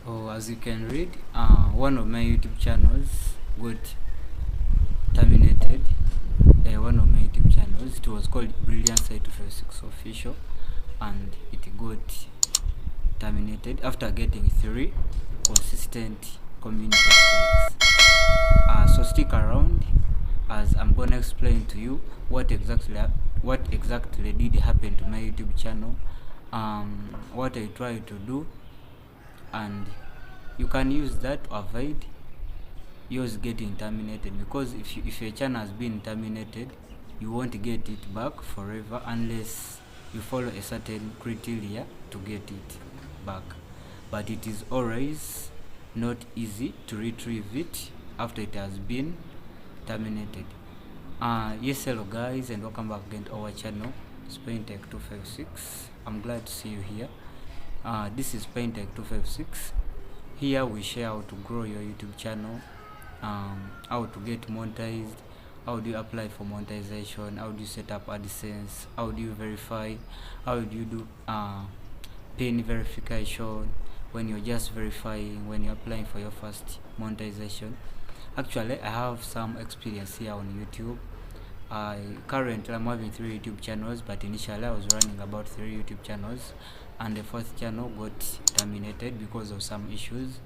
Oh, as you can read, one of my YouTube channels got terminated. One of my YouTube channels, it was called Brilliant Site 256 Official, and it got terminated after getting 3 consistent community strikes. So stick around, as I'm gonna explain to you what exactly did happen to my YouTube channel, what I tried to do, and you can use that to avoid yours getting terminated, because if your channel has been terminated, you won't get it back forever unless you follow a certain criteria to get it back. But it is always not easy to retrieve it after it has been terminated. Yes, hello guys, and welcome back again to our channel, Spaintech 256. I'm glad to see you here. This is Spaintech 256. Here we share how to grow your YouTube channel, how to get monetized, how do you apply for monetization, how do you set up AdSense, how do you verify, how do you do pin verification when you're just verifying, when you're applying for your first monetization. Actually, I have some experience here on YouTube. Currently I'm having 3 YouTube channels, but initially I was running about 3 YouTube channels, and the 4th channel got terminated because of some issues.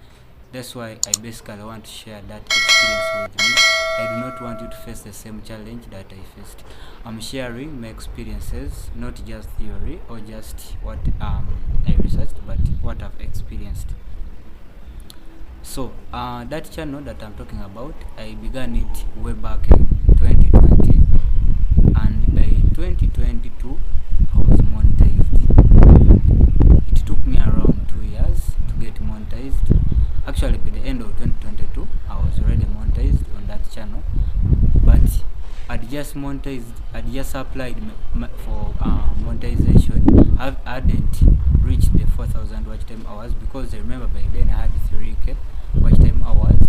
That's why I basically want to share that experience with you. I do not want you to face the same challenge that I faced. I'm sharing my experiences, not just theory or just what I researched, but what I've experienced. So that channel that I'm talking about, I began it way back in 2020, and by 2022 I was monetized. It took me around 2 years to get monetized. Actually, by the end of 2022 I was already monetized on that channel, but I'd just applied for monetization. I hadn't reached the 4,000 watch time hours, because I remember by then I had 3k watch time hours,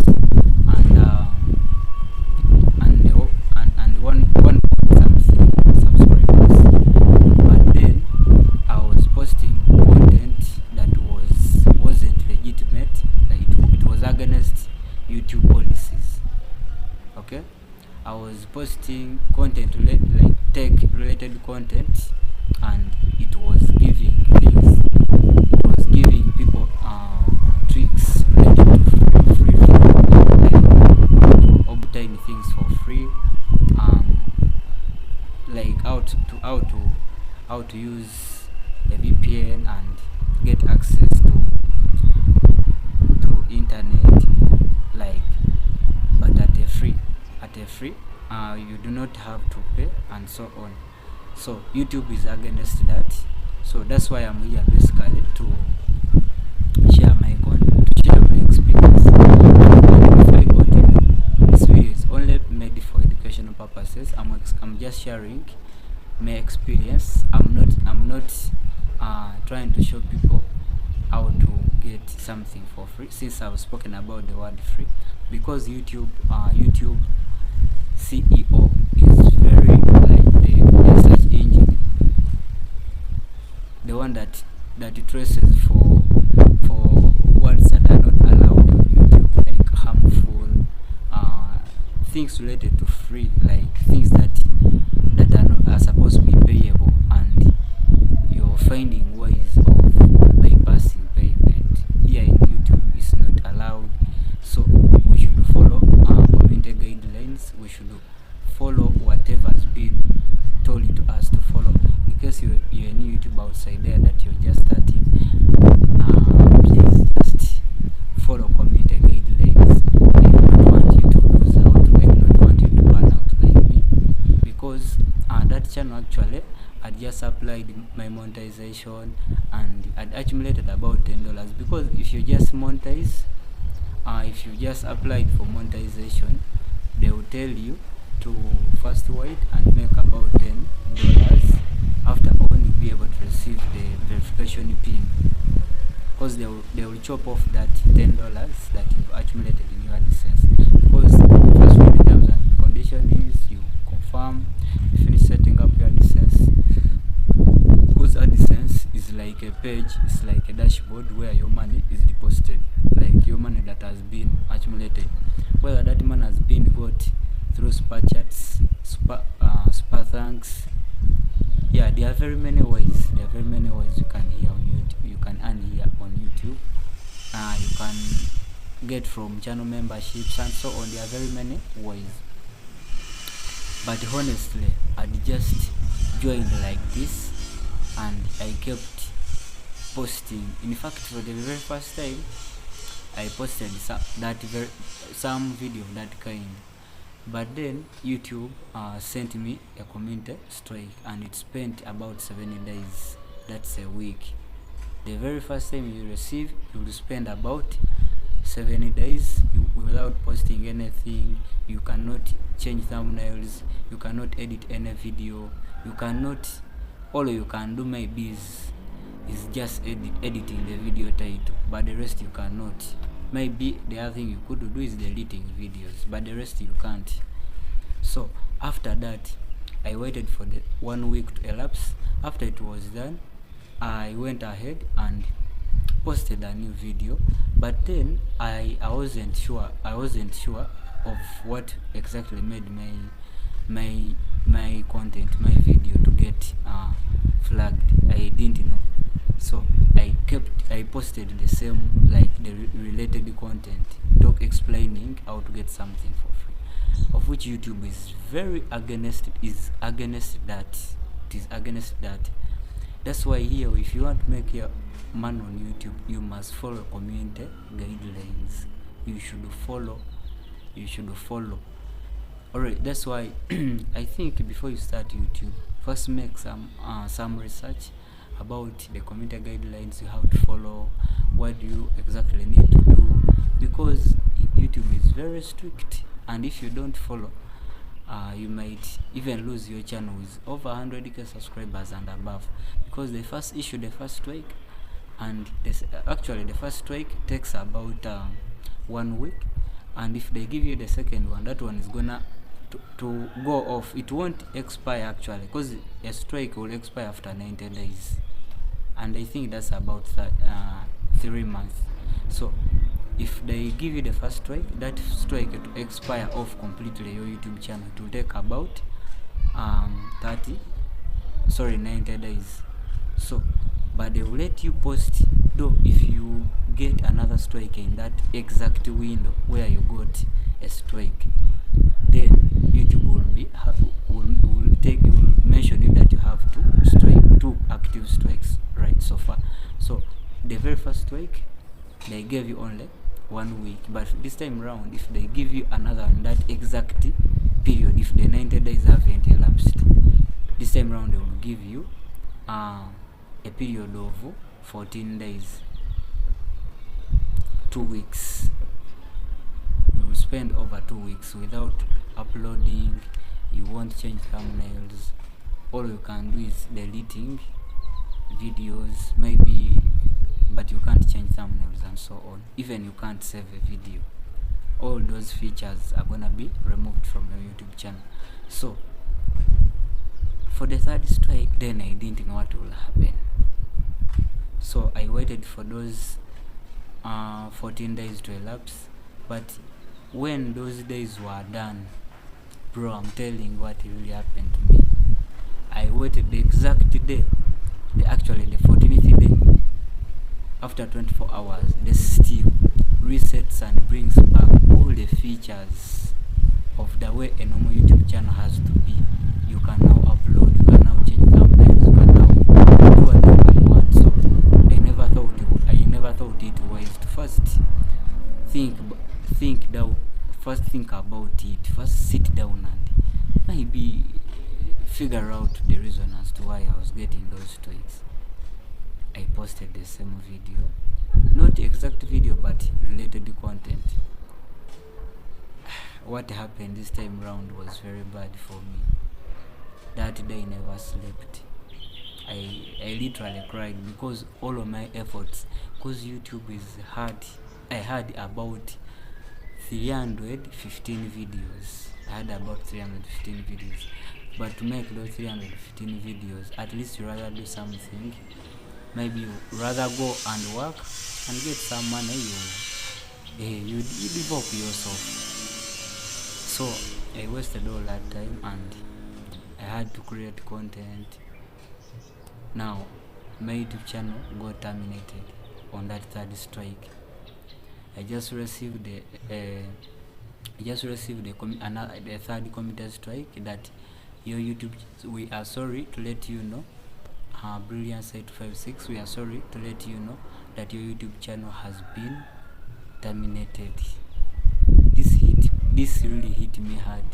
and one something subscribers. But then I was posting content that wasn't legitimate. Like it was against YouTube policies. Okay, I was posting content like tech related content, and it was giving things. It was giving people tricks related to free, like obtain things for free, like how to use a VPN and get access to internet, like, but at a free, you do not have to pay, and so on. So YouTube is against that. So that's why I'm here basically to share my experience. And before I continue, this video is only made for educational purposes. I'm just sharing my experience. I'm not trying to show people how to get something for free, since I've spoken about the word free, because YouTube CEO is very like the search engine, the one that traces for words that are not allowed on YouTube, like harmful things related to free, like things that are supposed to be payable, and you're finding ways of bypassing payment. Here in YouTube is not allowed. So we should follow community guidelines. We should follow whatever has been told to us to follow. In case you're a new YouTuber outside there that you're just starting, please just follow community guidelines. I do not want you to lose out. I do not want you to burn out like me, because that channel actually had just applied my monetization, and I'd accumulated about $10. Because if you just monetize, if you just applied for monetization, they will tell you to first wait and make about $10. After all, you'll be able to receive the verification pin, because they will chop off that $10 that you've accumulated in your AdSense. Because first, what the terms and condition is, you confirm, you finish setting up your AdSense, because AdSense is like like a page, it's like a dashboard where your money is deposited, like your money that has been accumulated, whether that money has been got through super chats, super thanks. Yeah, there are very many ways. You can hear on YouTube. You can earn here on YouTube. You can get from channel memberships and so on. There are very many ways. But honestly, I'd just joined like this, and I kept posting. In fact, for the very first time, I posted some video of that kind. But then YouTube sent me a community strike, and it spent about 70 days. That's a week. The very first time you receive, you will spend about 70 days without posting anything. You cannot change thumbnails, you cannot edit any video, you cannot, all you can do maybe is just editing the video title, but the rest you cannot. Maybe the other thing you could do is deleting videos, but the rest you can't. So after that, I waited for the 1 week to elapse. After it was done, I went ahead and posted a new video, but then I wasn't sure of what exactly made my content, my video to get flagged. I didn't know, so I posted the same, like the related content, explaining how to get something for free, of which YouTube is very against that. That's why here, if you want to make your money on YouTube, you must follow community guidelines. You should follow. Alright, that's why I think before you start YouTube, first make some research about the community guidelines you have to follow, what you exactly need to do, because YouTube is very strict, and if you don't follow, you might even lose your channel with over 100k subscribers and above, because they first issue the first strike, and the first strike takes about 1 week, and if they give you the second one, that one is gonna to go off. It won't expire actually, because a strike will expire after 90 days, and I think that's about 3 months. So if they give you the first strike, that strike to expire off completely your YouTube channel, it will take about 90 days. So but they will let you post, though, if you get another strike in that exact window where you got a strike, then YouTube will mention you that you have two active strikes right so far. So the very first strike, they gave you only 1 week, but this time around, if they give you another in that exact period, if the 90 days haven't elapsed, this time around they will give you a period of 14 days, 2 weeks. You will spend over 2 weeks without uploading. You won't change thumbnails. All you can do is deleting videos, maybe, but you can't change thumbnails and so on. Even you can't save a video. All those features are gonna be removed from your YouTube channel. So for the third strike, then I didn't know what will happen. So I waited for those 14 days to elapse, but when those days were done, bro, I'm telling what really happened to me. I waited the exact day, the 14th day. After 24 hours, the system resets and brings back all the features of the way a normal YouTube channel has to be. You can now upload, you can now change thumbnails, you can now do whatever you want. So I never thought it wise to first think about it, first sit down and maybe figure out the reason as to why I was getting those tweets. I posted the same video, not the exact video, but related content. What happened this time round was very bad for me. That day I never slept. I literally cried, because all of my efforts, because YouTube is hard. I had about 315 videos. But to make those 315 videos, at least you rather do something maybe you rather go and work and get some money, you develop yourself. So I wasted all that time and I had to create content. Now my YouTube channel got terminated on that third strike. I just received the third committed strike that your YouTube, we are sorry to let you know, Brilliance 856, we are sorry to let you know that your YouTube channel has been terminated. This really hit me hard.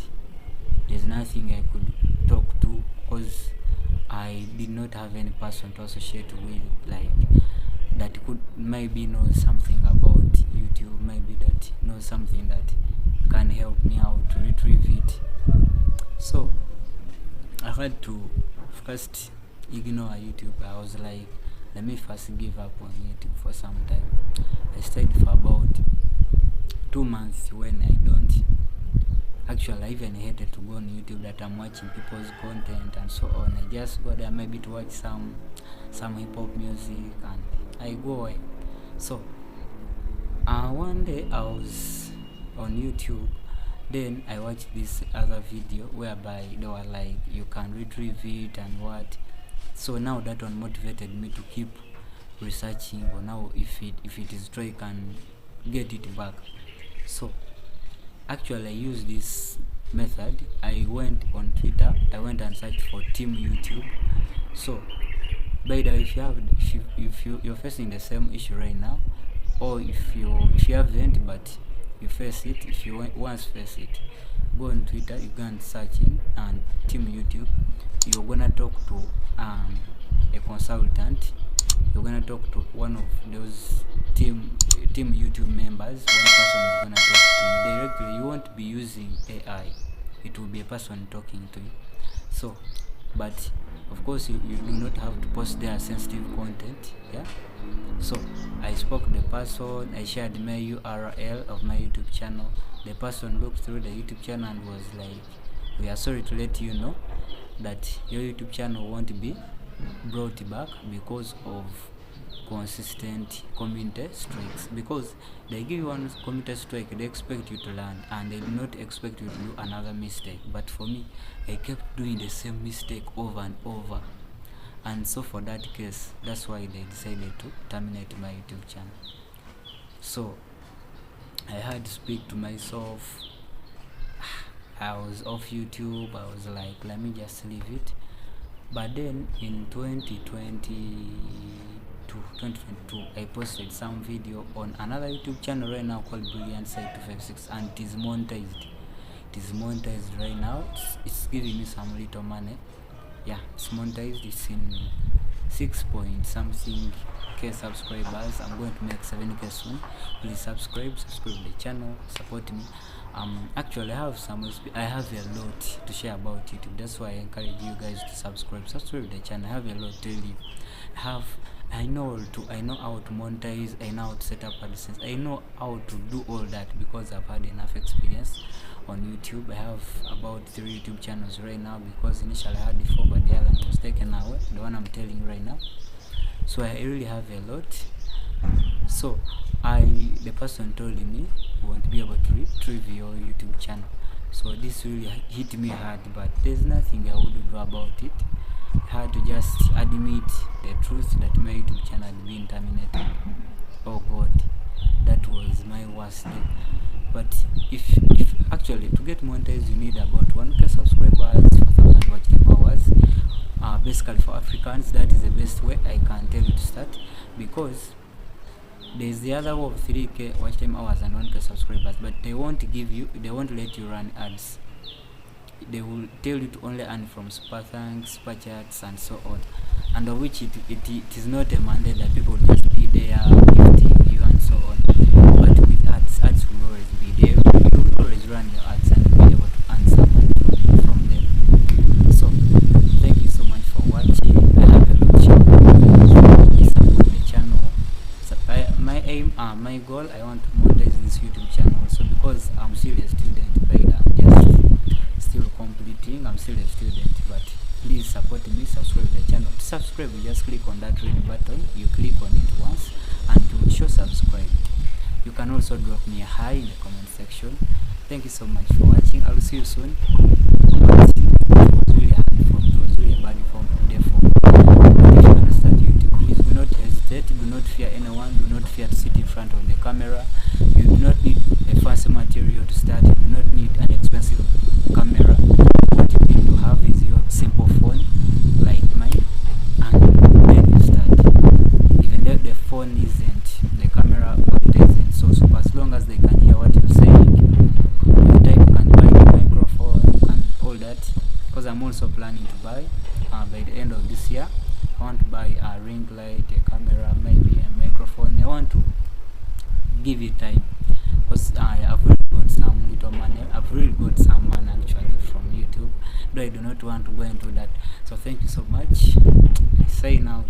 There's nothing I could talk to because I did not have any person to associate with, like that could maybe know something about YouTube, maybe that knows something that can help me out to retrieve it. So I had to first ignore YouTube. I was like, let me first give up on YouTube for some time. I stayed for about 2 months when I even hated to go on YouTube, that I'm watching people's content and so on. I just go there maybe to watch some hip hop music and I go away. So one day I was on YouTube, then I watched this other video whereby they were like, you can retrieve it and what. So now that one motivated me to keep researching, or now if it is true, I can get it back. So actually I used this method. I went on Twitter, I went and searched for Team YouTube. So by the way, if you're facing the same issue right now, or if you haven't but you face it, if you once face it, go on Twitter, you go and search in and Team YouTube. You're gonna talk to a consultant. You're gonna talk to one of those team YouTube members. One person is gonna talk to you directly. You won't be using AI. It will be a person talking to you. So, but of course you do not have to post their sensitive content. Yeah. So I spoke to the person. I shared my URL of my YouTube channel. The person looked through the YouTube channel and was like, we are sorry to let you know that your YouTube channel won't be brought back because of consistent community strikes. Because they give you one community strike, they expect you to learn and they do not expect you to do another mistake. But for me, I kept doing the same mistake over and over, and so for that case, that's why they decided to terminate my YouTube channel. So I had to speak to myself. I was off YouTube. I was like, let me just leave it. But then in 2022, I posted some video on another YouTube channel right now called Brilliance 856, and it is monetized. It is monetized right now. It's giving me some little money. Yeah, it's monetized. It's in 6 point something K subscribers. I'm going to make 7K soon. Please subscribe the channel, support me. Actually I have a lot to share about YouTube. That's why I encourage you guys to subscribe the channel. I have a lot to tell you. I know how to monetize, I know how to set up AdSense, I know how to do all that because I've had enough experience on YouTube. I have about 3 YouTube channels right now, because initially I had 4 but the other one was taken away, the one I'm telling you right now. So I really have a lot. So the person told me you won't be able to retrieve your YouTube channel. So this really hit me hard, but there's nothing I would do about it. I had to just admit the truth that my YouTube channel had been terminated. Oh God, that was my worst day. But if actually to get monetized you need about 1K subscribers, 4,000 watch time hours. Basically for Africans, that is the best way I can tell you to start, because there's the other way of 3K watch time hours and 1K subscribers, but they won't let you run ads. They will tell you to only earn from super thanks, super chats and so on, and of which it is not a mandate that people will just be there gifting you and so on. But with ads will always be there. You will always run your ads and be able to earn some money from them. So thank you so much for watching. I have a lot of support the channel. So my goal, I want to monetize this YouTube channel also, because I'm still a student. I'm still completing. I'm still a student, but please support me, subscribe the channel. To subscribe, you just click on that red button, you click on it once and to show subscribe. You can also drop me a hi in the comment section. Thank you so much for watching. I will see you soon. It was really hard form, it was really a bad form today for me. But if you want to start YouTube, please do not hesitate, do not fear anyone, do not fear to sit in front of the camera. You do not need a fancy material to start, you do not need an expensive camera. What you need to have is your simple phone like mine, and then you start. Even though the phone isn't, the camera isn't so super, as long as they can hear what you're saying, you can buy the microphone and all that. Because I'm also planning to buy by the end of this year. I want to buy a ring light, a camera, maybe a microphone. I want to give it time, because I've really got some little money. I've really got some money actually from YouTube, but I do not want to go into that. So thank you so much. Sign out.